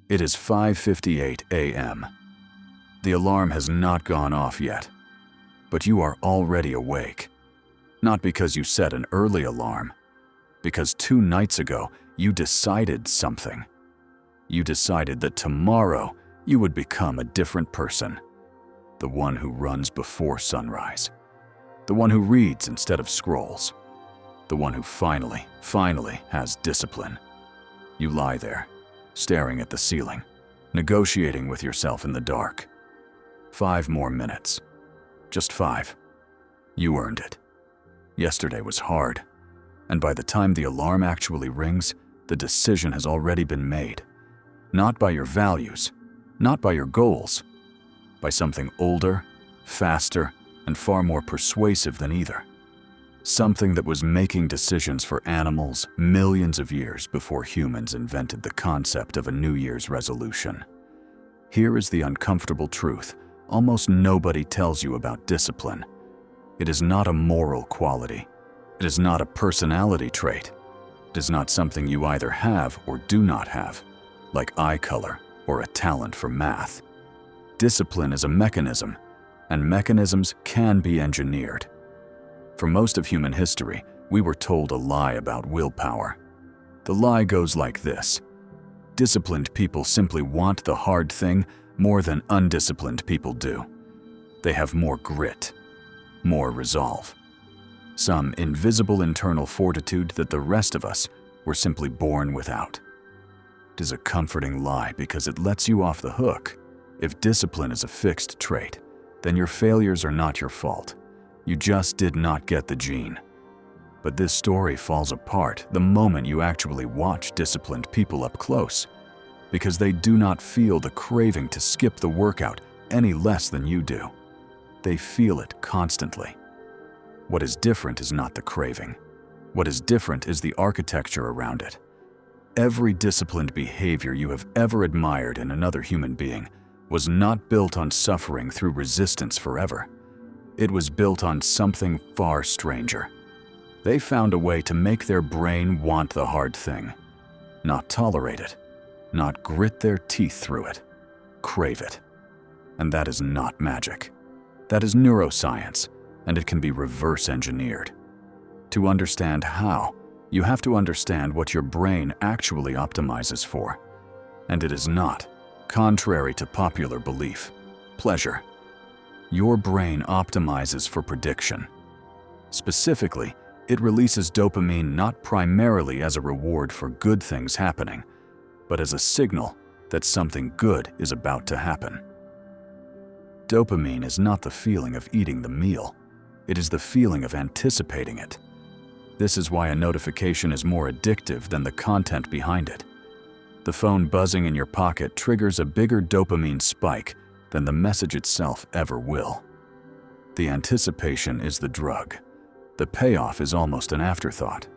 It is 5:58 a.m. The alarm has not gone off yet, but you are already awake. Not because you set an early alarm, because 2 nights ago you decided something. You decided that tomorrow you would become a different person. The one who runs before sunrise. The one who reads instead of scrolls. The one who finally has discipline. You lie there, staring at the ceiling, negotiating with yourself in the dark. 5 more minutes. Just 5. You earned it. Yesterday was hard, and by the time the alarm actually rings, the decision has already been made. Not by your values, not by your goals, by something older, faster, and far more persuasive than either. Something that was making decisions for animals millions of years before humans invented the concept of a New Year's resolution. Here is the uncomfortable truth almost nobody tells you about discipline. It is not a moral quality. It is not a personality trait. It is not something you either have or do not have, like eye color or a talent for math. Discipline is a mechanism, and mechanisms can be engineered. For most of human history, we were told a lie about willpower. The lie goes like this: disciplined people simply want the hard thing more than undisciplined people do. They have more grit, more resolve, some invisible internal fortitude that the rest of us were simply born without. It is a comforting lie because it lets you off the hook. If discipline is a fixed trait, then your failures are not your fault. You just did not get the gene. But this story falls apart the moment you actually watch disciplined people up close, because they do not feel the craving to skip the workout any less than you do. They feel it constantly. What is different is not the craving. What is different is the architecture around it. Every disciplined behavior you have ever admired in another human being was not built on suffering through resistance forever. It was built on something far stranger. They found a way to make their brain want the hard thing, not tolerate it, not grit their teeth through it, crave it. And that is not magic. That is neuroscience, and it can be reverse engineered. To understand how, you have to understand what your brain actually optimizes for. And it is not, contrary to popular belief, pleasure. Your brain optimizes for prediction. Specifically, it releases dopamine not primarily as a reward for good things happening, but as a signal that something good is about to happen. Dopamine is not the feeling of eating the meal. It is the feeling of anticipating it. This is why a notification is more addictive than the content behind it. The phone buzzing in your pocket triggers a bigger dopamine spike than the message itself ever will. The anticipation is the drug. The payoff is almost an afterthought.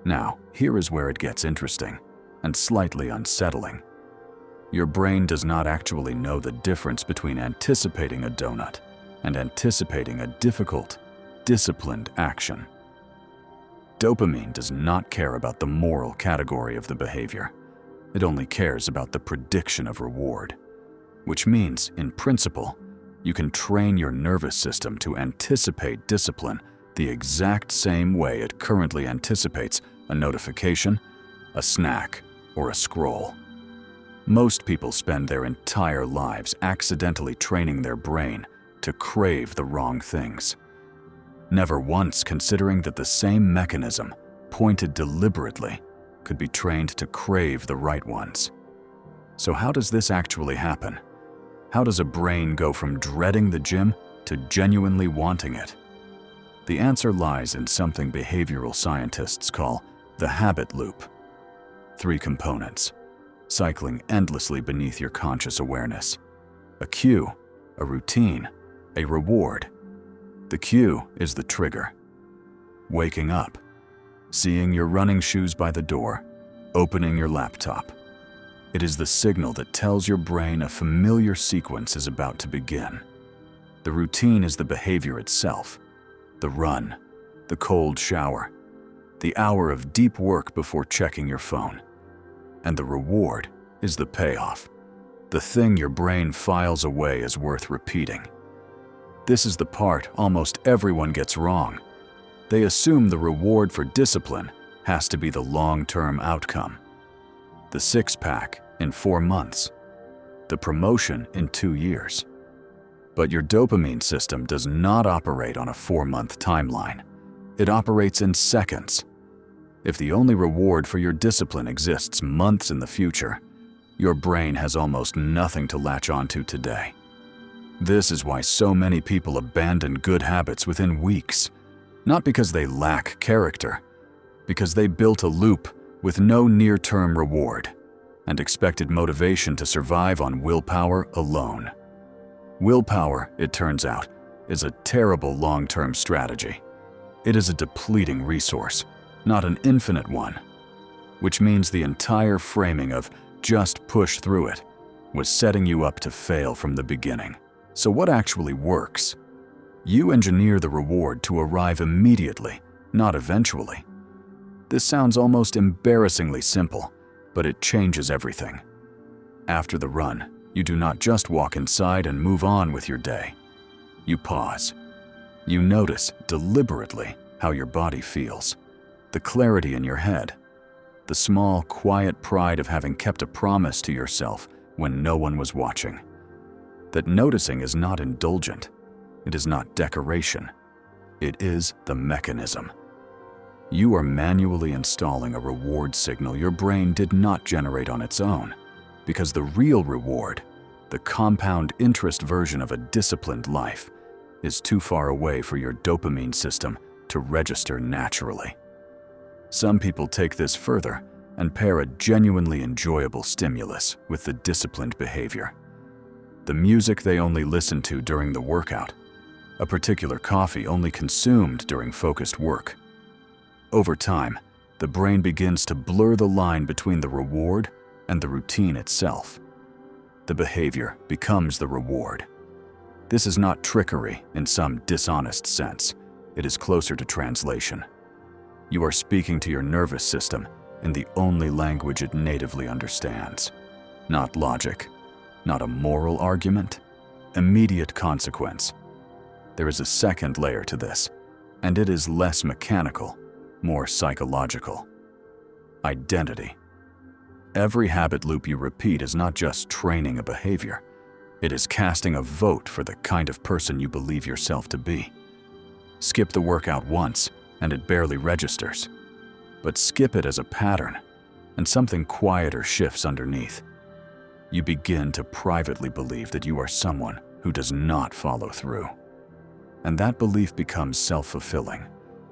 Now, here is where it gets interesting and slightly unsettling. Your brain does not actually know the difference between anticipating a donut and anticipating a difficult, disciplined action. Dopamine does not care about the moral category of the behavior. It only cares about the prediction of reward, which means, in principle, you can train your nervous system to anticipate discipline the exact same way it currently anticipates a notification, a snack, or a scroll. Most people spend their entire lives accidentally training their brain to crave the wrong things, never once considering that the same mechanism, pointed deliberately, could be trained to crave the right ones. So how does this actually happen? How does a brain go from dreading the gym to genuinely wanting it? The answer lies in something behavioral scientists call the habit loop. 3 components, cycling endlessly beneath your conscious awareness. A cue, a routine, a reward. The cue is the trigger. Waking up, seeing your running shoes by the door, opening your laptop. It is the signal that tells your brain a familiar sequence is about to begin. The routine is the behavior itself. The run, the cold shower, the hour of deep work before checking your phone. And the reward is the payoff, the thing your brain files away as worth repeating. This is the part almost everyone gets wrong. They assume the reward for discipline has to be the long-term outcome. The six-pack in 4 months, the promotion in 2 years. But your dopamine system does not operate on a 4-month timeline. It operates in seconds. If the only reward for your discipline exists months in the future, your brain has almost nothing to latch onto today. This is why so many people abandon good habits within weeks, not because they lack character, because they built a loop with no near-term reward and expected motivation to survive on willpower alone. Willpower, it turns out, is a terrible long-term strategy. It is a depleting resource, not an infinite one, which means the entire framing of just push through it was setting you up to fail from the beginning. So what actually works? You engineer the reward to arrive immediately, not eventually. This sounds almost embarrassingly simple, but it changes everything. After the run, you do not just walk inside and move on with your day. You pause. You notice deliberately how your body feels, the clarity in your head, the small, quiet pride of having kept a promise to yourself when no one was watching. That noticing is not indulgent. It is not decoration. It is the mechanism. You are manually installing a reward signal your brain did not generate on its own, because the real reward, the compound interest version of a disciplined life, is too far away for your dopamine system to register naturally. Some people take this further and pair a genuinely enjoyable stimulus with the disciplined behavior. The music they only listen to during the workout, a particular coffee only consumed during focused work. Over time, the brain begins to blur the line between the reward and the routine itself. The behavior becomes the reward. This is not trickery in some dishonest sense. It is closer to translation. You are speaking to your nervous system in the only language it natively understands. Not logic, not a moral argument, immediate consequence. There is a second layer to this, and it is less mechanical, more psychological. Identity. Every habit loop you repeat is not just training a behavior. It is casting a vote for the kind of person you believe yourself to be. Skip the workout once, and it barely registers. But skip it as a pattern, and something quieter shifts underneath. You begin to privately believe that you are someone who does not follow through. And that belief becomes self-fulfilling,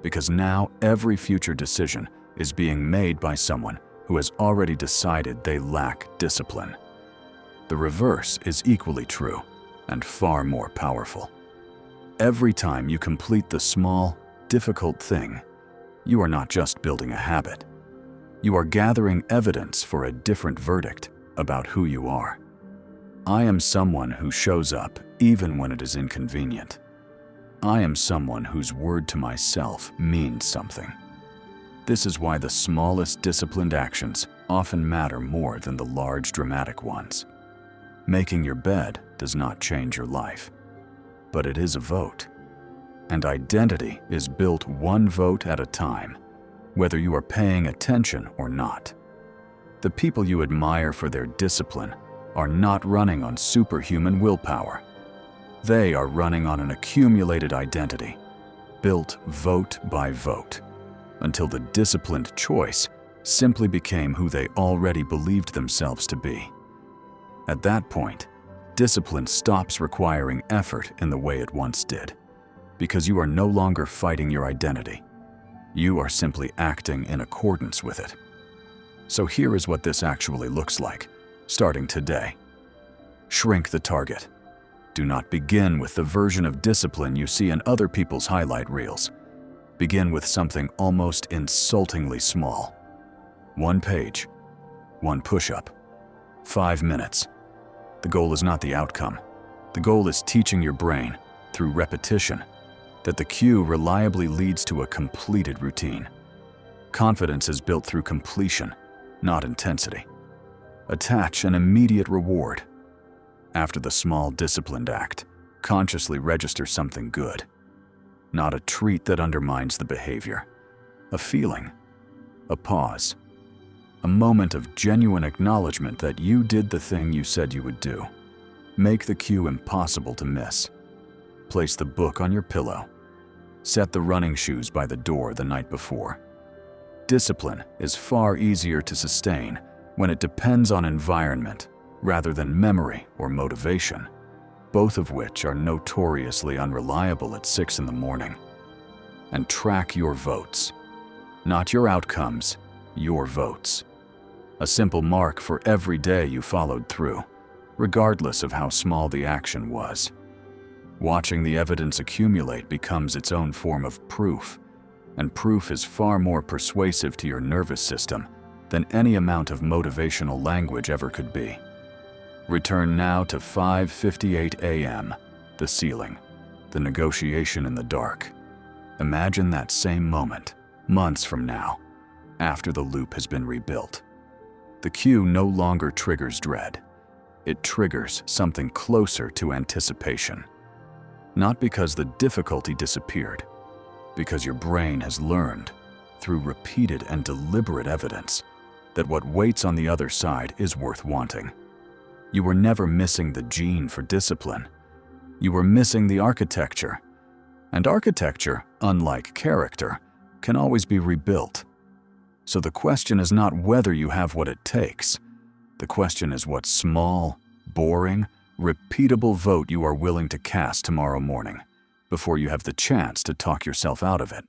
because now every future decision is being made by someone who has already decided they lack discipline. The reverse is equally true and far more powerful. Every time you complete the small, difficult thing, you are not just building a habit. You are gathering evidence for a different verdict about who you are. I am someone who shows up even when it is inconvenient. I am someone whose word to myself means something. This is why the smallest disciplined actions often matter more than the large dramatic ones. Making your bed does not change your life, but it is a vote. And identity is built one vote at a time, whether you are paying attention or not. The people you admire for their discipline are not running on superhuman willpower. They are running on an accumulated identity, built vote by vote, until the disciplined choice simply became who they already believed themselves to be. At that point, discipline stops requiring effort in the way it once did, because you are no longer fighting your identity. You are simply acting in accordance with it. So here is what this actually looks like, starting today. Shrink the target. Do not begin with the version of discipline you see in other people's highlight reels. Begin with something almost insultingly small. 1 page, 1 push-up, 5 minutes. The goal is not the outcome. The goal is teaching your brain, through repetition, that the cue reliably leads to a completed routine. Confidence is built through completion, not intensity. Attach an immediate reward. After the small disciplined act, consciously register something good. Not a treat that undermines the behavior. A feeling. A pause. A moment of genuine acknowledgement that you did the thing you said you would do. Make the cue impossible to miss. Place the book on your pillow. Set the running shoes by the door the night before. Discipline is far easier to sustain when it depends on environment rather than memory or motivation, both of which are notoriously unreliable at 6 in the morning. And track your votes. Not your outcomes, your votes. A simple mark for every day you followed through, regardless of how small the action was. Watching the evidence accumulate becomes its own form of proof, and proof is far more persuasive to your nervous system than any amount of motivational language ever could be. Return now to 5:58 a.m., the ceiling, the negotiation in the dark. Imagine that same moment, months from now, after the loop has been rebuilt. The cue no longer triggers dread. It triggers something closer to anticipation. Not because the difficulty disappeared, because your brain has learned, through repeated and deliberate evidence, that what waits on the other side is worth wanting. You were never missing the gene for discipline. You were missing the architecture. And architecture, unlike character, can always be rebuilt. So the question is not whether you have what it takes. The question is what small, boring, repeatable vote you are willing to cast tomorrow morning, before you have the chance to talk yourself out of it.